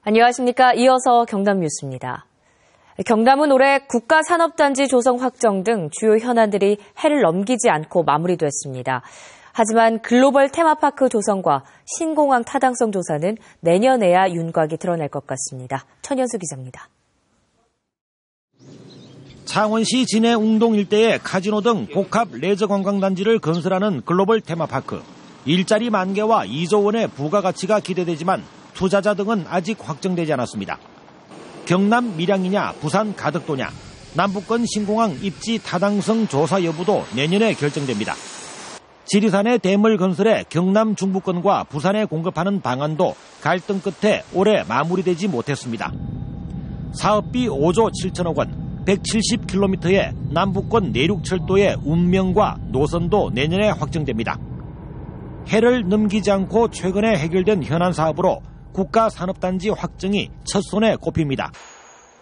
안녕하십니까. 이어서 경남 뉴스입니다. 경남은 올해 국가산업단지 조성 확정 등 주요 현안들이 해를 넘기지 않고 마무리됐습니다. 하지만 글로벌 테마파크 조성과 신공항 타당성 조사는 내년에야 윤곽이 드러날 것 같습니다. 천연수 기자입니다. 창원시 진해 웅동 일대에 카지노 등 복합 레저 관광단지를 건설하는 글로벌 테마파크. 일자리 10,000개와 2조 원의 부가가치가 기대되지만 투자자 등은 아직 확정되지 않았습니다. 경남 밀양이냐 부산 가덕도냐 남북권 신공항 입지 타당성 조사 여부도 내년에 결정됩니다. 지리산의 대물 건설에 경남 중부권과 부산에 공급하는 방안도 갈등 끝에 올해 마무리되지 못했습니다. 사업비 5조 7천억 원, 170km의 남북권 내륙철도의 운명과 노선도 내년에 확정됩니다. 해를 넘기지 않고 최근에 해결된 현안 사업으로 국가산업단지 확정이 첫손에 꼽힙니다.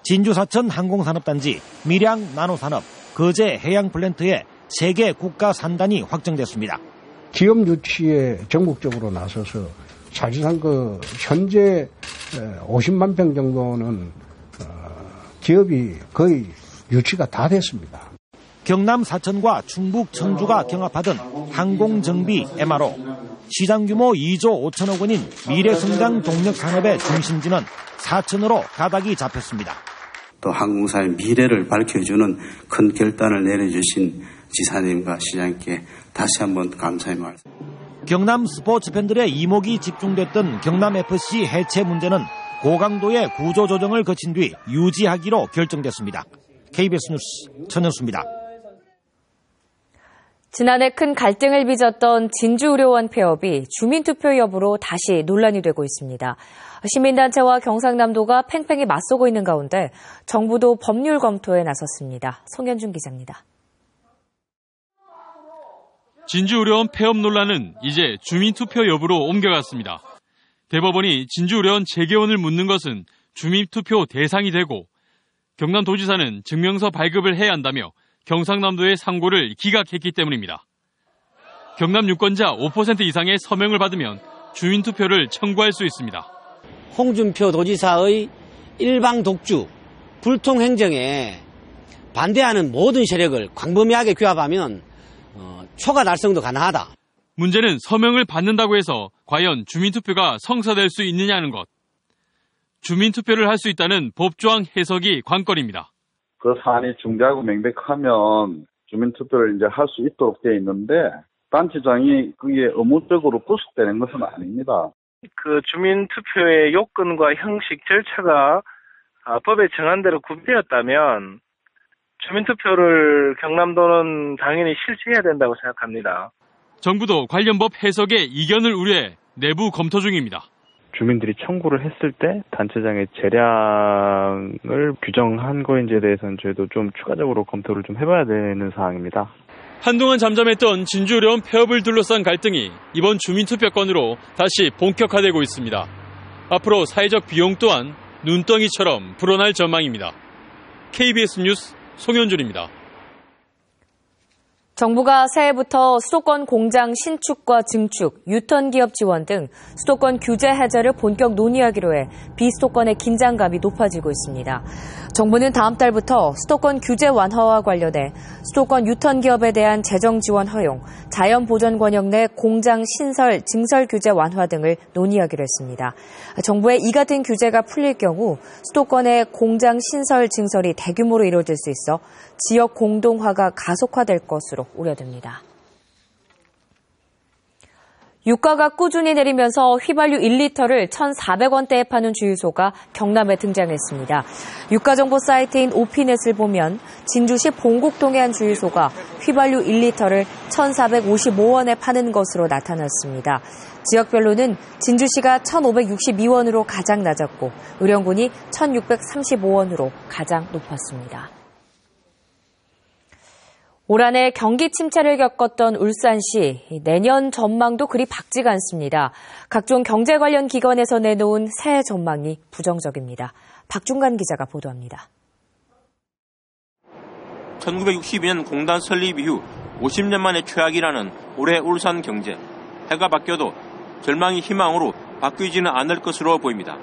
진주 사천 항공산업단지, 밀양 나노산업, 거제 해양플랜트에 3개 국가산단이 확정됐습니다. 기업 유치에 전국적으로 나서서 사실상 현재 50만 평 정도는 기업이 거의 유치가 다 됐습니다. 경남 사천과 충북 청주가 경합하던 항공정비 MRO, 시장 규모 2조 5천억 원인 미래성장 동력산업의 중심지는 사천으로 가닥이 잡혔습니다. 또 항공사의 미래를 밝혀주는 큰 결단을 내려주신 지사님과 시장님께 다시 한번 감사의 말씀. 경남 스포츠 팬들의 이목이 집중됐던 경남FC 해체 문제는 고강도의 구조조정을 거친 뒤 유지하기로 결정됐습니다. KBS 뉴스 천현수입니다. 지난해 큰 갈등을 빚었던 진주의료원 폐업이 주민투표 여부로 다시 논란이 되고 있습니다. 시민단체와 경상남도가 팽팽히 맞서고 있는 가운데 정부도 법률 검토에 나섰습니다. 송현준 기자입니다. 진주의료원 폐업 논란은 이제 주민투표 여부로 옮겨갔습니다. 대법원이 진주의료원 재개원을 묻는 것은 주민투표 대상이 되고 경남도지사는 증명서 발급을 해야 한다며 경상남도의 상고를 기각했기 때문입니다. 경남 유권자 5% 이상의 서명을 받으면 주민투표를 청구할 수 있습니다. 홍준표 도지사의 일방 독주, 불통 행정에 반대하는 모든 세력을 광범위하게 규합하면 초과 달성도 가능하다. 문제는 서명을 받는다고 해서 과연 주민투표가 성사될 수 있느냐는 것. 주민투표를 할 수 있다는 법조항 해석이 관건입니다. 그 사안이 중대하고 명백하면 주민투표를 이제 할 수 있도록 되어 있는데 단체장이 그게 의무적으로 부속되는 것은 아닙니다. 그 주민투표의 요건과 형식 절차가 법에 정한 대로 구비되었다면 주민투표를 경남도는 당연히 실시해야 된다고 생각합니다. 정부도 관련 법 해석에 이견을 우려해 내부 검토 중입니다. 주민들이 청구를 했을 때 단체장의 재량을 규정한 거인지에 대해서는 저희도 좀 추가적으로 검토를 좀 해봐야 되는 사항입니다. 한동안 잠잠했던 진주의료원 폐업을 둘러싼 갈등이 이번 주민투표권으로 다시 본격화되고 있습니다. 앞으로 사회적 비용 또한 눈덩이처럼 불어날 전망입니다. KBS 뉴스 송현준입니다. 정부가 새해부터 수도권 공장 신축과 증축, 유턴 기업 지원 등 수도권 규제 해제를 본격 논의하기로 해 비수도권의 긴장감이 높아지고 있습니다. 정부는 다음 달부터 수도권 규제 완화와 관련해 수도권 유턴 기업에 대한 재정 지원 허용, 자연 보전 권역 내 공장 신설, 증설 규제 완화 등을 논의하기로 했습니다. 정부의 이 같은 규제가 풀릴 경우 수도권의 공장 신설, 증설이 대규모로 이루어질 수 있어 지역 공동화가 가속화될 것으로 우려됩니다. 유가가 꾸준히 내리면서 휘발유 1리터를 1,400원대에 파는 주유소가 경남에 등장했습니다. 유가정보 사이트인 오피넷을 보면 진주시 봉곡동의 한 주유소가 휘발유 1리터를 1,455원에 파는 것으로 나타났습니다. 지역별로는 진주시가 1,562원으로 가장 낮았고 의령군이 1,635원으로 가장 높았습니다. 올 한 해 경기 침체를 겪었던 울산시, 내년 전망도 그리 밝지가 않습니다. 각종 경제 관련 기관에서 내놓은 새해 전망이 부정적입니다. 박중간 기자가 보도합니다. 1962년 공단 설립 이후 50년 만에 최악이라는 올해 울산 경제. 해가 바뀌어도 절망이 희망으로 바뀌지는 않을 것으로 보입니다.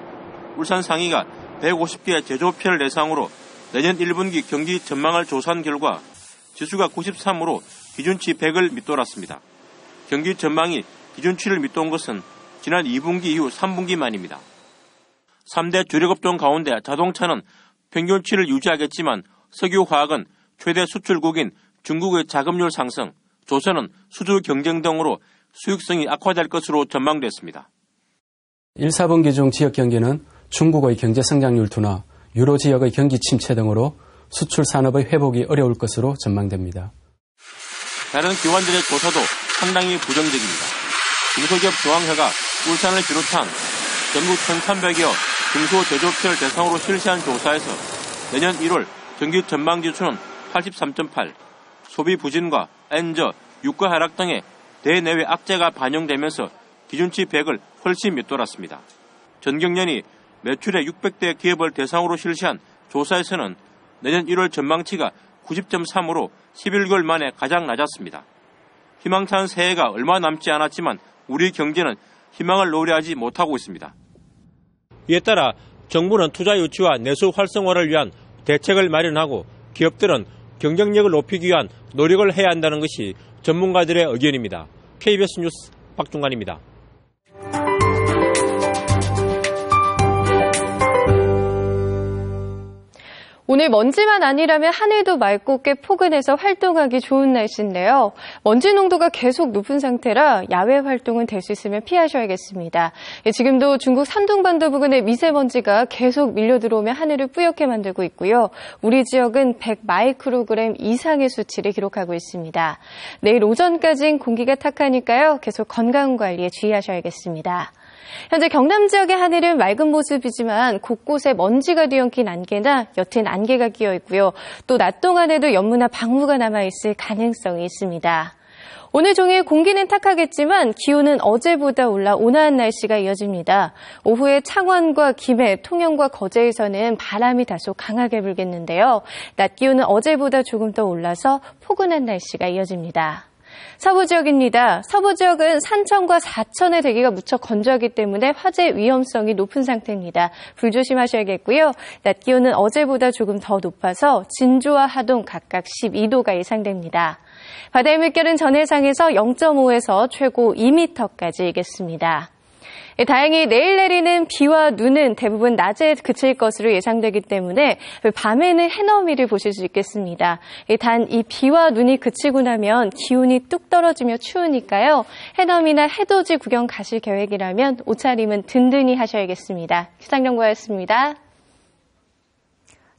울산 상위가 150개 제조업체를 대상으로 내년 1분기 경기 전망을 조사한 결과 지수가 93으로 기준치 100을 밑돌았습니다. 경기 전망이 기준치를 밑도는 것은 지난 2분기 이후 3분기만입니다. 3대 주력업종 가운데 자동차는 평균치를 유지하겠지만 석유화학은 최대 수출국인 중국의 자금률 상승, 조선은 수주 경쟁 등으로 수익성이 악화될 것으로 전망됐습니다. 1, 4분기 중 지역 경기는 중국의 경제 성장률 둔화, 유로 지역의 경기 침체 등으로 수출 산업의 회복이 어려울 것으로 전망됩니다. 다른 기관들의 조사도 상당히 부정적입니다. 중소기업 조항회가 울산을 비롯한 전국 1,300여 중소제조업체를 대상으로 실시한 조사에서 내년 1월 경기 전망지수는 83.8, 소비 부진과 엔저, 유가 하락 등의 대내외 악재가 반영되면서 기준치 100을 훨씬 밑돌았습니다. 전경련이 매출의 600대 기업을 대상으로 실시한 조사에서는 내년 1월 전망치가 90.3으로 11개월 만에 가장 낮았습니다. 희망찬 새해가 얼마 남지 않았지만 우리 경제는 희망을 노래하지 못하고 있습니다. 이에 따라 정부는 투자 유치와 내수 활성화를 위한 대책을 마련하고 기업들은 경쟁력을 높이기 위한 노력을 해야 한다는 것이 전문가들의 의견입니다. KBS 뉴스 박중관입니다. 오늘 먼지만 아니라면 하늘도 맑고 꽤 포근해서 활동하기 좋은 날씨인데요. 먼지 농도가 계속 높은 상태라 야외 활동은 될 수 있으면 피하셔야겠습니다. 지금도 중국 산둥반도 부근에 미세먼지가 계속 밀려 들어오며 하늘을 뿌옇게 만들고 있고요. 우리 지역은 100마이크로그램 이상의 수치를 기록하고 있습니다. 내일 오전까지는 공기가 탁하니까요. 계속 건강관리에 주의하셔야겠습니다. 현재 경남 지역의 하늘은 맑은 모습이지만 곳곳에 먼지가 뒤엉킨 안개나 옅은 안개가 끼어 있고요. 또 낮 동안에도 연무나 방무가 남아있을 가능성이 있습니다. 오늘 종일 공기는 탁하겠지만 기온은 어제보다 올라 온화한 날씨가 이어집니다. 오후에 창원과 김해, 통영과 거제에서는 바람이 다소 강하게 불겠는데요. 낮 기온은 어제보다 조금 더 올라서 포근한 날씨가 이어집니다. 서부 지역입니다. 서부 지역은 산천과 사천의 대기가 무척 건조하기 때문에 화재 위험성이 높은 상태입니다. 불 조심하셔야겠고요. 낮 기온은 어제보다 조금 더 높아서 진주와 하동 각각 12도가 예상됩니다. 바다의 물결은 전해상에서 0.5에서 최고 2m까지 일겠습니다. 다행히 내일 내리는 비와 눈은 대부분 낮에 그칠 것으로 예상되기 때문에 밤에는 해넘이를 보실 수 있겠습니다. 단 이 비와 눈이 그치고 나면 기온이 뚝 떨어지며 추우니까요. 해넘이나 해돋이 구경 가실 계획이라면 옷차림은 든든히 하셔야겠습니다. 기상정보였습니다.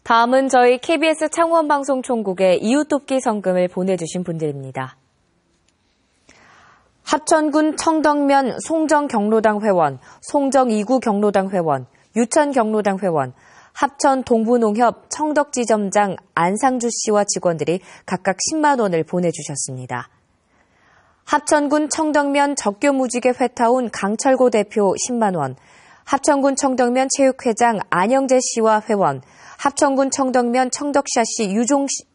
다음은 저희 KBS 창원방송총국의 이웃돕기 성금을 보내주신 분들입니다. 합천군 청덕면 송정경로당 회원, 송정 2구 경로당 회원, 유천 경로당 회원, 합천 동부농협 청덕지점장 안상주 씨와 직원들이 각각 10만 원을 보내주셨습니다. 합천군 청덕면 적교무지개 회타운 강철고 대표 10만 원, 합천군 청덕면 체육회장 안영재 씨와 회원, 합천군 청덕면 청덕샤시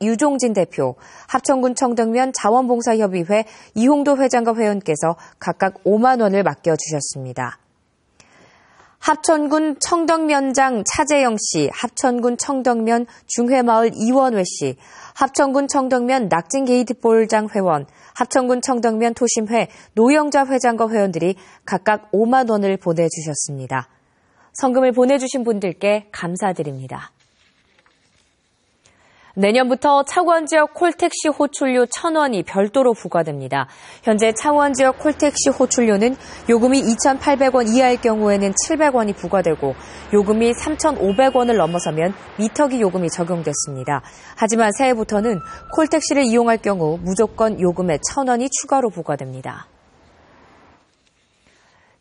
유종진 대표, 합천군 청덕면 자원봉사협의회 이홍도 회장과 회원께서 각각 5만 원을 맡겨주셨습니다. 합천군 청덕면장 차재영 씨, 합천군 청덕면 중회마을 이원회 씨, 합천군 청덕면 낙진 게이트볼장 회원, 합천군 청덕면 토심회 노영자 회장과 회원들이 각각 5만 원을 보내주셨습니다. 성금을 보내주신 분들께 감사드립니다. 내년부터 창원 지역 콜택시 호출료 1,000원이 별도로 부과됩니다. 현재 창원 지역 콜택시 호출료는 요금이 2,800원 이하일 경우에는 700원이 부과되고 요금이 3,500원을 넘어서면 미터기 요금이 적용됐습니다. 하지만 새해부터는 콜택시를 이용할 경우 무조건 요금에 1,000원이 추가로 부과됩니다.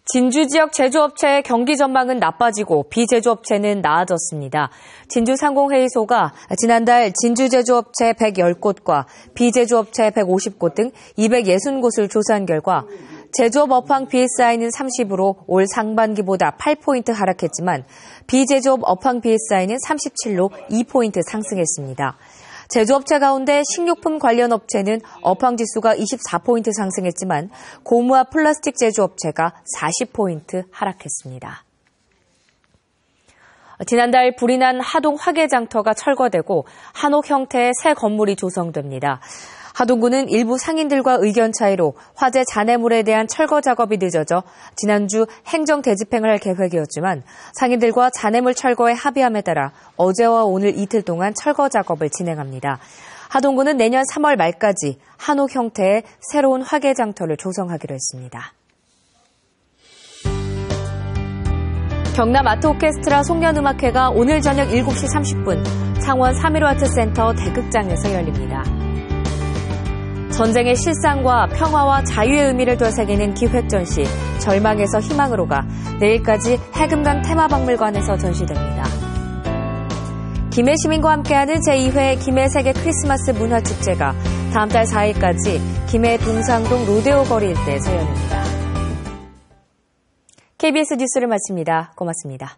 진주 지역 제조업체의 경기 전망은 나빠지고 비제조업체는 나아졌습니다. 진주상공회의소가 지난달 진주 제조업체 110곳과 비제조업체 150곳 등 260곳을 조사한 결과 제조업 업황 BSI는 30으로 올 상반기보다 8포인트 하락했지만 비제조업 업황 BSI는 37로 2포인트 상승했습니다. 제조업체 가운데 식료품 관련 업체는 업황지수가 24포인트 상승했지만 고무와 플라스틱 제조업체가 40포인트 하락했습니다. 지난달 불이 난 하동 화계장터가 철거되고 한옥 형태의 새 건물이 조성됩니다. 하동구는 일부 상인들과 의견 차이로 화재 잔해물에 대한 철거 작업이 늦어져 지난주 행정 대집행을 할 계획이었지만 상인들과 잔해물 철거에 합의함에 따라 어제와 오늘 이틀 동안 철거 작업을 진행합니다. 하동구는 내년 3월 말까지 한옥 형태의 새로운 화계장터를 조성하기로 했습니다. 경남 아트 오케스트라 송년음악회가 오늘 저녁 7시 30분 창원 3.15아트센터 대극장에서 열립니다. 전쟁의 실상과 평화와 자유의 의미를 되새기는 기획전시 절망에서 희망으로가 내일까지 해금강 테마박물관에서 전시됩니다. 김해 시민과 함께하는 제2회 김해 세계 크리스마스 문화축제가 다음 달 4일까지 김해 동상동 로데오 거리 일대에서 열립니다. KBS 뉴스를 마칩니다. 고맙습니다.